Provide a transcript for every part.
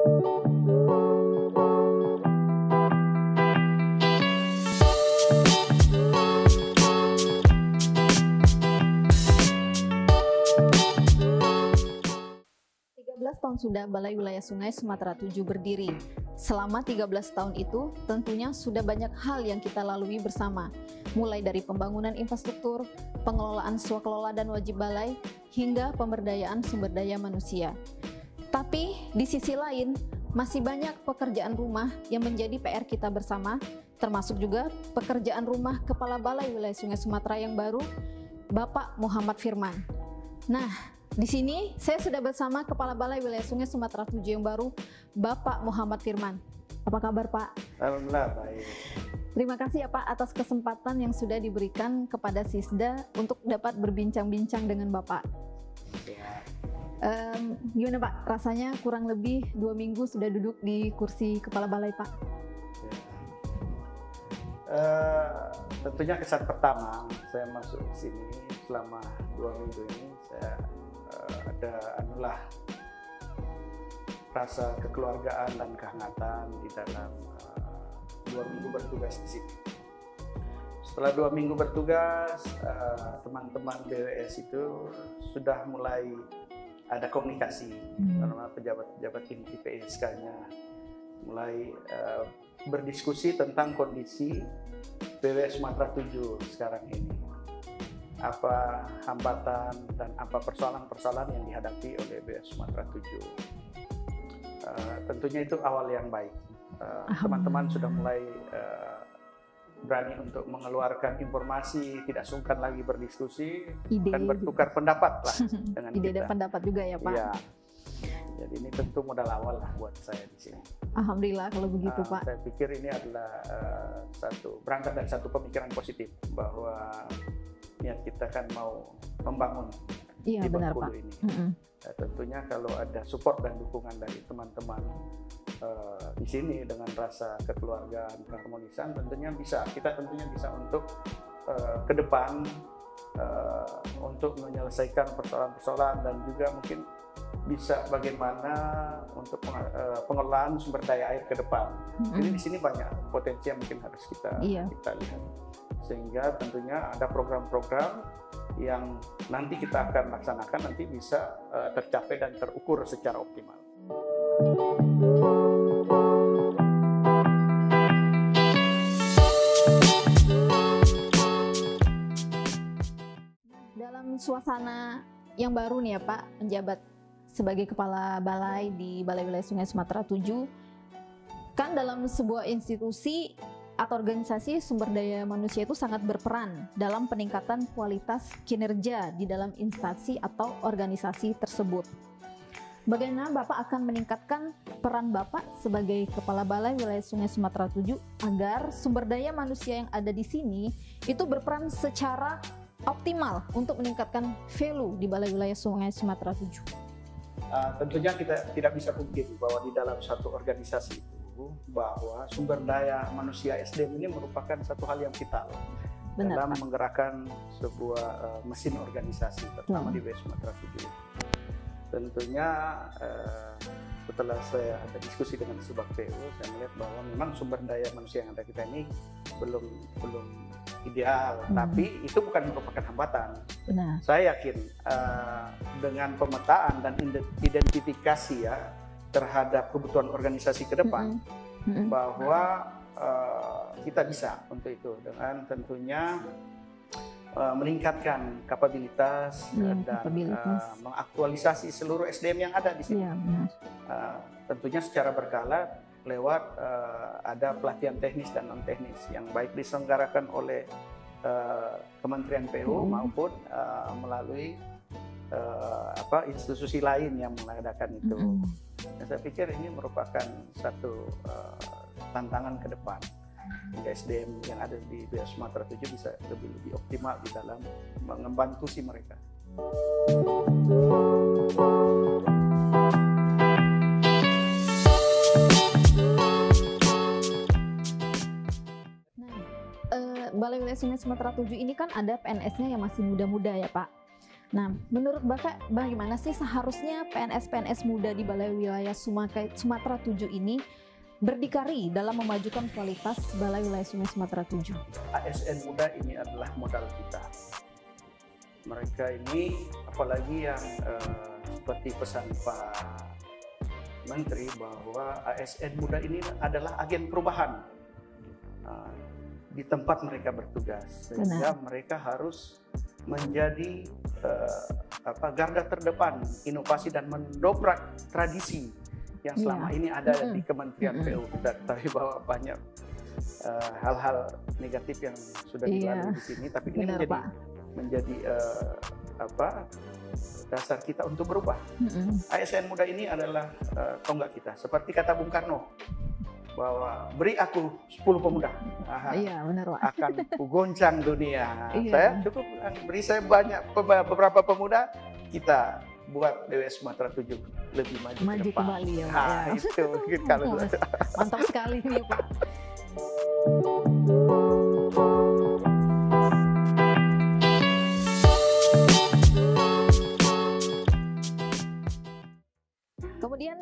Tahun sudah Balai Wilayah Sungai Sumatera 7 berdiri. Selama 13 tahun itu tentunya sudah banyak hal yang kita lalui bersama, mulai dari pembangunan infrastruktur, pengelolaan swakelola dan wajib balai, hingga pemberdayaan sumber daya manusia. Tapi di sisi lain masih banyak pekerjaan rumah yang menjadi PR kita bersama, termasuk juga pekerjaan rumah Kepala Balai Wilayah Sungai Sumatera yang baru, Bapak Muhammad Firman. Nah, di sini saya sudah bersama Kepala Balai Wilayah Sungai Sumatera 7 yang baru, Bapak Muhammad Firman. Apa kabar, Pak? Alhamdulillah baik. Terima kasih ya Pak atas kesempatan yang sudah diberikan kepada Sisda untuk dapat berbincang-bincang dengan Bapak. Ya. Gimana Pak, rasanya kurang lebih 2 minggu sudah duduk di kursi Kepala Balai, Pak? Tentunya kesan pertama saya masuk ke sini selama 2 minggu ini saya ada rasa kekeluargaan dan kehangatan di dalam 2 minggu bertugas di sini. Setelah 2 minggu bertugas, teman-teman BWS itu sudah mulai ada komunikasi karena pejabat-pejabat inti PSK-nya mulai berdiskusi tentang kondisi BWS Sumatera 7 sekarang ini. Apa hambatan dan apa persoalan-persoalan yang dihadapi oleh BWS Sumatera 7. Tentunya itu awal yang baik. Teman-teman sudah mulai berani untuk mengeluarkan informasi, tidak sungkan lagi berdiskusi dan bertukar pendapat lah dengan ide kita. dan pendapat juga ya Pak? Iya. Jadi ini tentu modal awal lah buat saya di sini. Alhamdulillah kalau begitu Pak. Saya pikir ini adalah berangkat dari satu pemikiran positif bahwa niat kita kan mau membangun di Bengkulu ini. Tentunya kalau ada support dan dukungan dari teman-teman di sini dengan rasa kekeluargaan, keharmonisan, kita tentunya bisa untuk ke depan untuk menyelesaikan persoalan-persoalan dan juga mungkin bisa bagaimana untuk pengelolaan sumber daya air ke depan. Jadi di sini banyak potensi yang mungkin harus kita lihat. Sehingga tentunya ada program-program yang nanti kita akan laksanakan nanti bisa tercapai dan terukur secara optimal. Dalam suasana yang baru nih ya Pak, menjabat sebagai Kepala Balai di Balai Wilayah Sungai Sumatera 7, kan dalam sebuah institusi atau organisasi sumber daya manusia itu sangat berperan dalam peningkatan kualitas kinerja di dalam instansi atau organisasi tersebut. Bagaimana Bapak akan meningkatkan peran Bapak sebagai Kepala Balai Wilayah Sungai Sumatera 7 agar sumber daya manusia yang ada di sini itu berperan secara optimal untuk meningkatkan value di Balai Wilayah Sungai Sumatera 7? Tentunya kita tidak bisa pungkiri bahwa di dalam satu organisasi itu bahwa sumber daya manusia SDM ini merupakan satu hal yang vital dalam menggerakkan sebuah mesin organisasi, terutama di BWS Sumatera 7. Tentunya setelah saya ada diskusi dengan Subag PU, saya melihat bahwa memang sumber daya manusia yang ada kita ini belum ideal, tapi itu bukan merupakan hambatan. Benar. Saya yakin dengan pemetaan dan identifikasi ya terhadap kebutuhan organisasi ke depan, bahwa kita bisa untuk itu dengan tentunya meningkatkan kapabilitas dan mengaktualisasi seluruh SDM yang ada di sini. Tentunya secara berkala lewat ada pelatihan teknis dan non teknis yang baik diselenggarakan oleh Kementerian PU maupun melalui institusi lain yang mengadakan itu. Dan saya pikir ini merupakan satu tantangan ke depan hingga SDM yang ada di BWS Sumatera 7 bisa lebih optimal di dalam membantu mereka. Balai Wilayah Sungai Sumatera 7 ini kan ada PNS-nya yang masih muda-muda ya Pak. Nah, menurut Bapak bagaimana sih seharusnya PNS-PNS muda di Balai Wilayah Sumatera 7 ini berdikari dalam memajukan kualitas Balai Wilayah Sungai Sumatera 7? ASN muda ini adalah modal kita. Mereka ini, apalagi yang seperti pesan Pak Menteri bahwa ASN muda ini adalah agen perubahan di tempat mereka bertugas, sehingga mereka harus menjadi garda terdepan inovasi dan mendobrak tradisi yang selama ini ada di Kementerian PU. Kita ketahui bahwa banyak hal-hal negatif yang sudah dilalui di sini, tapi ini menjadi dasar kita untuk berubah. ASN muda ini adalah tonggak kita, seperti kata Bung Karno bahwa beri aku 10 pemuda, benar, Pak, akan kugoncang dunia. Saya cukup beri saya banyak beberapa pemuda, kita buat BWS Sumatera 7 lebih maju ke depan. Kembali ya, Pak. Itu mungkin kalau mantap sekali nih, Pak. Kemudian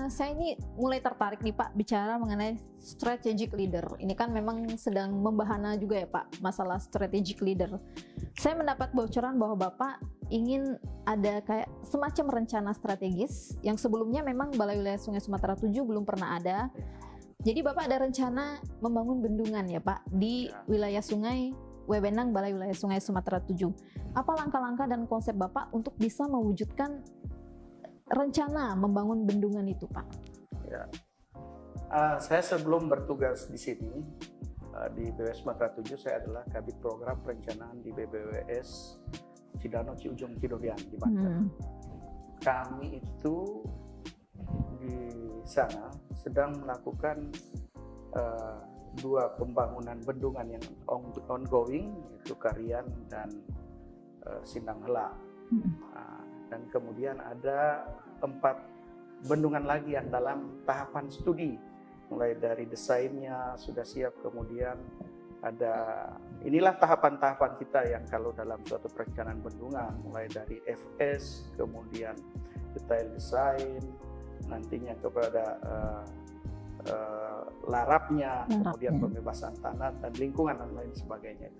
saya ini mulai tertarik nih Pak bicara mengenai strategic leader. Ini kan memang sedang membahana juga ya Pak masalah strategic leader. Saya mendapat bocoran bahwa Bapak ingin ada kayak semacam rencana strategis yang sebelumnya memang Balai Wilayah Sungai Sumatera 7 belum pernah ada. Jadi Bapak ada rencana membangun bendungan ya Pak di wilayah sungai Wewenang Balai Wilayah Sungai Sumatera 7. Apa langkah-langkah dan konsep Bapak untuk bisa mewujudkan rencana membangun bendungan itu, Pak? Ya. Saya sebelum bertugas di sini di BWS Sumatera 7, saya adalah Kabid Program Perencanaan di BBWS Cidano Ciujung Cidorian di Banten. Kami itu di sana sedang melakukan 2 pembangunan bendungan yang ongoing, yaitu Karian dan Sindang Hela. Dan kemudian ada 4 bendungan lagi yang dalam tahapan studi, mulai dari desainnya sudah siap, kemudian ada inilah tahapan-tahapan kita yang kalau dalam suatu perencanaan bendungan, mulai dari FS, kemudian detail desain, nantinya kepada larapnya, kemudian pembebasan tanah dan lingkungan dan lain sebagainya.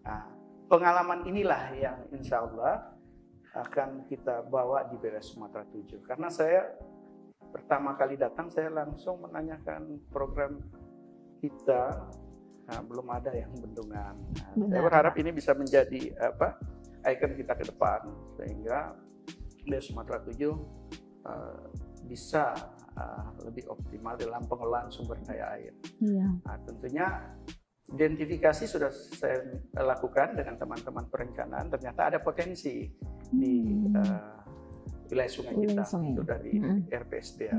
Nah, pengalaman inilah yang insya Allah akan kita bawa di BWS Sumatera 7. Karena saya pertama kali datang, saya langsung menanyakan program kita, belum ada yang bendungan. Saya berharap ini bisa menjadi ikon kita ke depan, sehingga BWS Sumatera 7 bisa lebih optimal dalam pengelolaan sumber daya air. Tentunya identifikasi sudah saya lakukan dengan teman-teman perencanaan, ternyata ada potensi di wilayah sungai kita, itu dari RPSD,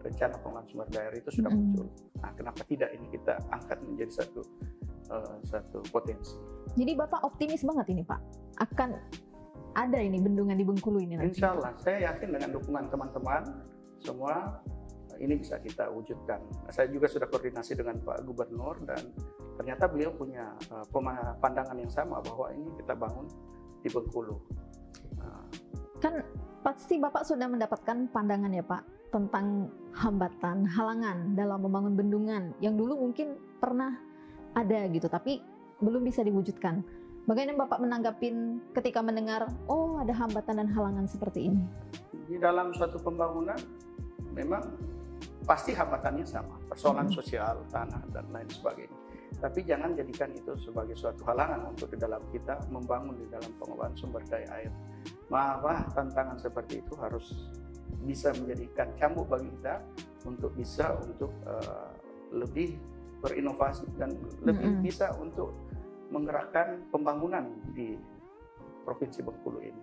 rencana pengelolaan sumber daya air itu sudah muncul. Nah, kenapa tidak ini kita angkat menjadi satu potensi. Jadi Bapak optimis banget ini Pak, akan ada ini bendungan di Bengkulu ini nanti? Insya Allah, saya yakin dengan dukungan teman-teman semua ini bisa kita wujudkan. Saya juga sudah koordinasi dengan Pak Gubernur dan ternyata beliau punya pandangan yang sama bahwa ini kita bangun di Bengkulu. Kan pasti Bapak sudah mendapatkan pandangan ya Pak tentang hambatan, halangan dalam membangun bendungan yang dulu mungkin pernah ada gitu tapi belum bisa diwujudkan. Bagaimana Bapak menanggapin ketika mendengar, oh ada hambatan dan halangan seperti ini? Di dalam suatu pembangunan memang pasti hambatannya sama, persoalan sosial, tanah, dan lain sebagainya. Tapi jangan jadikan itu sebagai suatu halangan untuk di dalam kita membangun di dalam pengelolaan sumber daya air. Malah tantangan seperti itu harus bisa menjadikan cambuk bagi kita untuk bisa lebih berinovasi dan lebih bisa untuk menggerakkan pembangunan di Provinsi Bengkulu ini.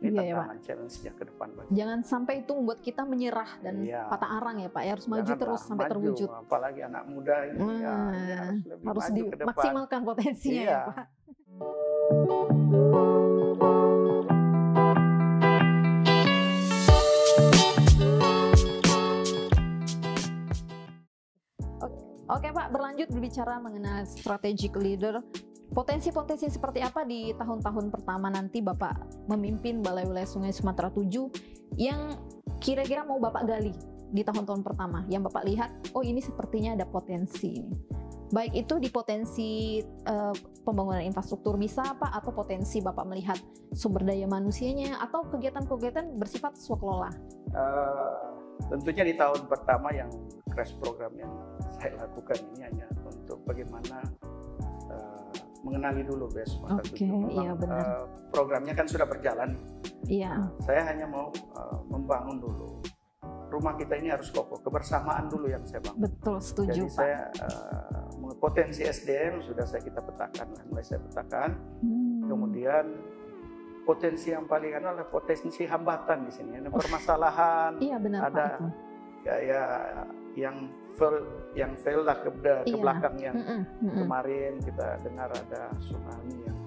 Ini tantangan challenge-nya ke depan. Jangan sampai itu membuat kita menyerah dan patah arang ya Pak, ya harus maju terus sampai terwujud. Apalagi anak muda ini harus dimaksimalkan potensinya ya Pak. Oke Pak, berlanjut berbicara mengenai strategic leader. Potensi-potensi seperti apa di tahun-tahun pertama nanti Bapak memimpin Balai Wilayah Sungai Sumatera 7 yang kira-kira mau Bapak gali di tahun-tahun pertama, yang Bapak lihat, oh ini sepertinya ada potensi. Baik itu di potensi pembangunan infrastruktur bisa Pak, atau potensi Bapak melihat sumber daya manusianya, atau kegiatan-kegiatan bersifat swakelola. Tentunya di tahun pertama yang crash program yang saya lakukan ini hanya untuk bagaimana mengenali dulu BS Sumatera 7. Iya benar. Programnya kan sudah berjalan. Iya. Saya hanya mau membangun dulu. Rumah kita ini harus kokoh, kebersamaan dulu yang saya bangun. Betul, setuju Jadi Pak. saya potensi SDM sudah saya petakan, mulai saya petakan. Kemudian potensi yang paling adalah potensi hambatan di sini, ada permasalahan. Iya benar ada Pak. Ya yang fail lah ke belakang yang kemarin kita dengar ada tsunami yang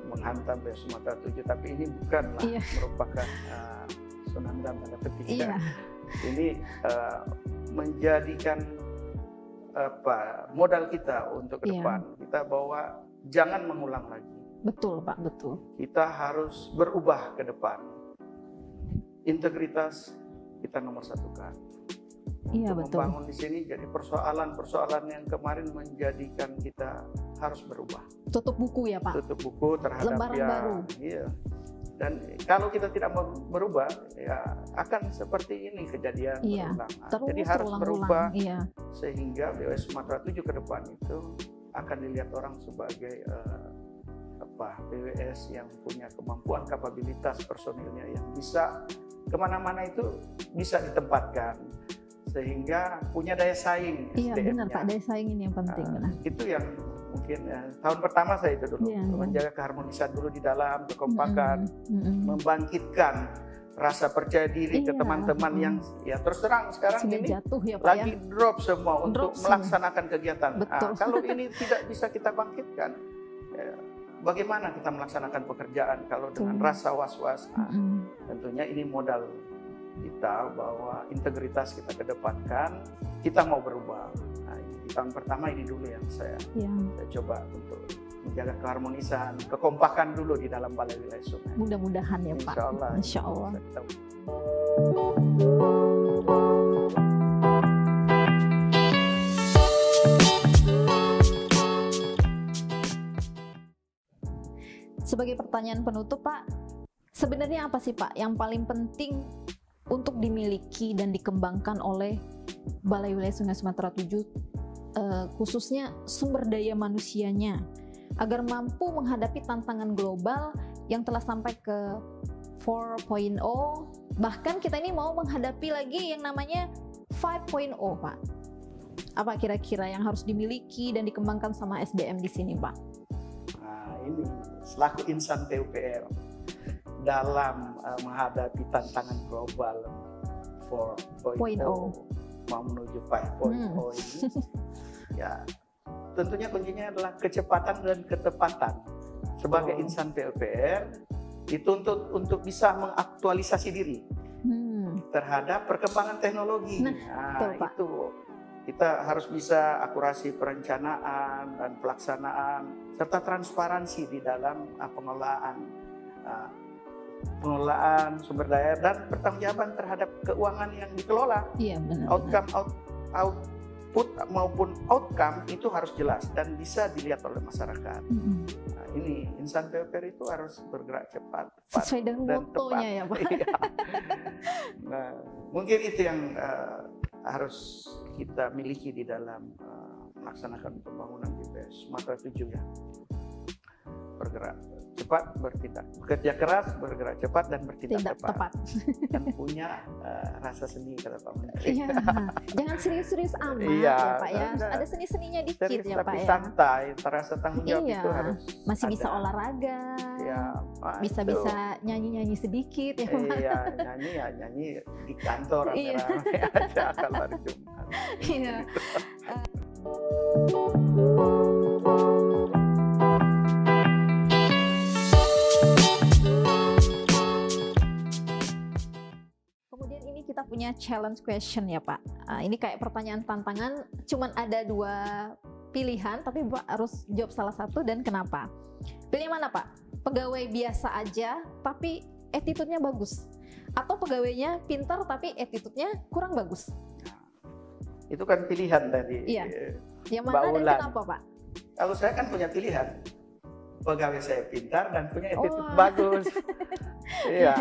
menghantam Sumatera 7, tapi ini bukanlah merupakan tsunami dalam tanda petik. Ini menjadikan modal kita untuk ke depan. Kita bawa jangan mengulang lagi. Betul Pak, betul. Kita harus berubah ke depan. Integritas kita nomor satukan. Iya, untuk betul. membangun di sini, jadi persoalan-persoalan yang kemarin menjadikan kita harus berubah. Tutup buku ya Pak? Tutup buku terhadap lembaran baru. Iya. Dan kalau kita tidak berubah, ya akan seperti ini kejadian berulang. Jadi harus berubah sehingga BWS Sumatera 7 ke depan itu akan dilihat orang sebagai BWS yang punya kemampuan, kapabilitas personilnya yang bisa kemana-mana itu bisa ditempatkan. Sehingga punya daya saing. Iya benar Pak, daya saing ini yang penting. Itu yang mungkin tahun pertama saya itu dulu, menjaga keharmonisan dulu di dalam, kekompakan, membangkitkan rasa percaya diri ke teman-teman yang ya terus terang sekarang sudah ini jatuh ya Pak, lagi drop semua untuk melaksanakan kegiatan. Kalau ini tidak bisa kita bangkitkan, bagaimana kita melaksanakan pekerjaan kalau dengan rasa was-was? Tentunya ini modal kita bahwa integritas kita kedepankan, kita mau berubah. Nah, di tahun pertama ini dulu yang saya coba untuk menjaga keharmonisan, kekompakan dulu di dalam Balai Wilayah Sungai. Mudah-mudahan ya Pak. Insyaallah. Insyaallah. Sebagai pertanyaan penutup Pak, sebenarnya apa sih Pak yang paling penting untuk dimiliki dan dikembangkan oleh Balai Wilayah Sungai Sumatera 7, khususnya sumber daya manusianya, agar mampu menghadapi tantangan global yang telah sampai ke 4.0, bahkan kita ini mau menghadapi lagi yang namanya 5.0 Pak. Apa kira-kira yang harus dimiliki dan dikembangkan sama SDM di sini Pak? Nah, ini selaku insan PUPR dalam menghadapi tantangan global 4.0 mau menuju 5.0 ini, ya tentunya kuncinya adalah kecepatan dan ketepatan. Sebagai insan PUPR dituntut untuk bisa mengaktualisasi diri terhadap perkembangan teknologi. Itu kita harus bisa akurasi perencanaan dan pelaksanaan serta transparansi di dalam pengelolaan sumber daya dan pertanggungjawaban terhadap keuangan yang dikelola. Iya benar. Output maupun outcome itu harus jelas dan bisa dilihat oleh masyarakat. Nah, ini insan PUPR itu harus bergerak cepat sesuai dengan motonya ya Pak. Nah, mungkin itu yang harus kita miliki di dalam melaksanakan pembangunan di BWS Sumatera 7 ya. Bergerak cepat, bertindak. Bekerja keras, bergerak cepat dan bertindak tepat. Dan punya rasa seni kata Pak Menteri. Iya. Jangan serius-serius amat ya Pak ya. Ada seni-seninya dikit serius, tapi ya Pak ya. santai, terasa tanggung jawab itu harus masih ada. Bisa olahraga. Iya. Bisa nyanyi-nyanyi sedikit ya Pak. Iya, nyanyi di kantor rame-rame aja kalau hari Jumat. Iya. Kemudian ini kita punya challenge question ya Pak. Ini kayak pertanyaan tantangan, cuman ada 2 pilihan, tapi Bapak harus jawab salah satu dan kenapa. Pilih mana Pak? Pegawai biasa aja tapi attitude-nya bagus, atau pegawainya pintar tapi attitude-nya kurang bagus? Itu kan pilihan dari yang mana Mbak Ulan. dan kenapa Pak? Kalau saya kan punya pilihan, pegawai saya pintar dan punya attitude bagus. Iya.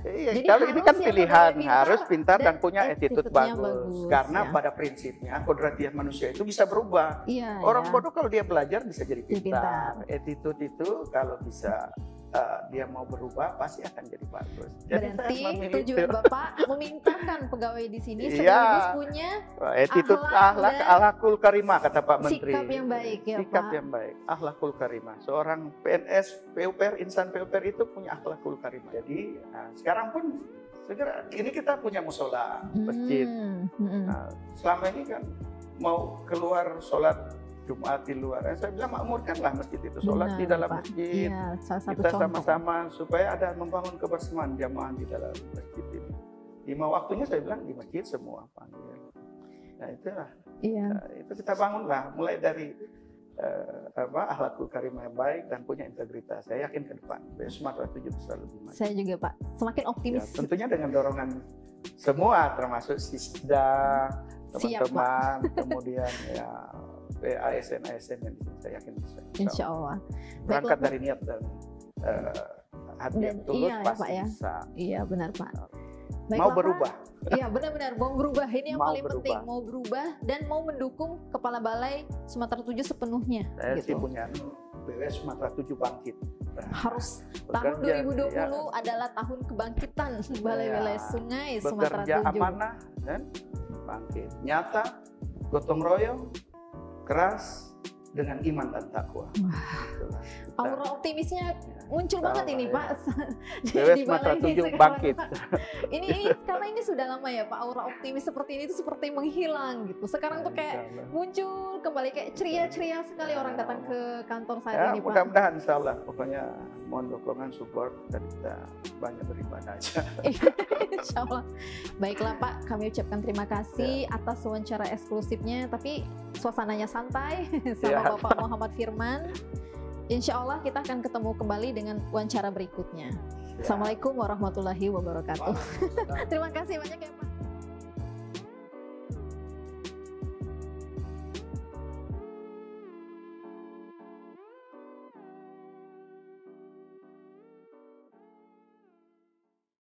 Jadi kalau ini kan pilihan, harus pintar dan punya attitude bagus. Karena pada prinsipnya kodratiah manusia itu bisa berubah. Orang bodoh kalau dia belajar bisa jadi pintar. Attitude itu kalau bisa dia mau berubah pasti akan jadi bagus. Jadi berarti tujuan Bapak memintakan pegawai di sini sekaligus punya attitude, akhlakul karimah kata Pak Menteri. Sikap yang baik ya Sikap Pak. yang baik, akhlakul karimah. Seorang PNS, PUPR, insan PUPR itu punya akhlakul karimah. Jadi sekarang pun segera ini kita punya musola, masjid. Nah, selama ini kan mau keluar sholat Jumat di luar, saya bilang makmurkanlah masjid itu, sholat di dalam masjid. Kita sama-sama supaya ada membangun kebersamaan jamaah di dalam masjid ini. Lima waktunya saya bilang di masjid semua panggil. Nah itulah, itu kita bangunlah mulai dari akhlakul karimah yang baik dan punya integritas. Saya yakin ke depan Sumatera 7 bisa lebih maju. Saya juga Pak, semakin optimis. Tentunya dengan dorongan semua, termasuk Sisda, teman-teman, kemudian ASN yang saya yakin bisa. Insya Allah. Berangkat dari niat dan hati yang tulus pasti Pak, bisa. Iya benar Pak. Baiklah, mau berubah. Iya benar-benar mau berubah. Ini yang paling berubah. penting, mau berubah dan mau mendukung Kepala Balai Sumatera 7 sepenuhnya. Saya sih punya BW Sumatera 7 bangkit. Harus tahun 2020 adalah tahun kebangkitan Balai Wilayah Sungai Sumatera 7. Bekerja amanah dan bangkit. Nyata, gotong royong, keras, dengan iman dan takwa. Aura optimisnya muncul banget ini Pak. Di Sumatera 7 bangkit. Ini karena ini sudah lama ya Pak, aura optimis seperti ini itu seperti menghilang gitu. Sekarang tuh kayak muncul kembali, kayak ceria-ceria sekali orang datang ke kantor saat ini Pak. Mudah-mudahan insya Allah, pokoknya mohon dukungan, support, dan kita banyak beribadah aja. Insya Allah. Baiklah Pak, kami ucapkan terima kasih atas wawancara eksklusifnya, tapi suasananya santai sama Bapak Muhammad Firman. Insya Allah kita akan ketemu kembali dengan wawancara berikutnya. Assalamualaikum warahmatullahi wabarakatuh. Terima kasih banyak ya Pak.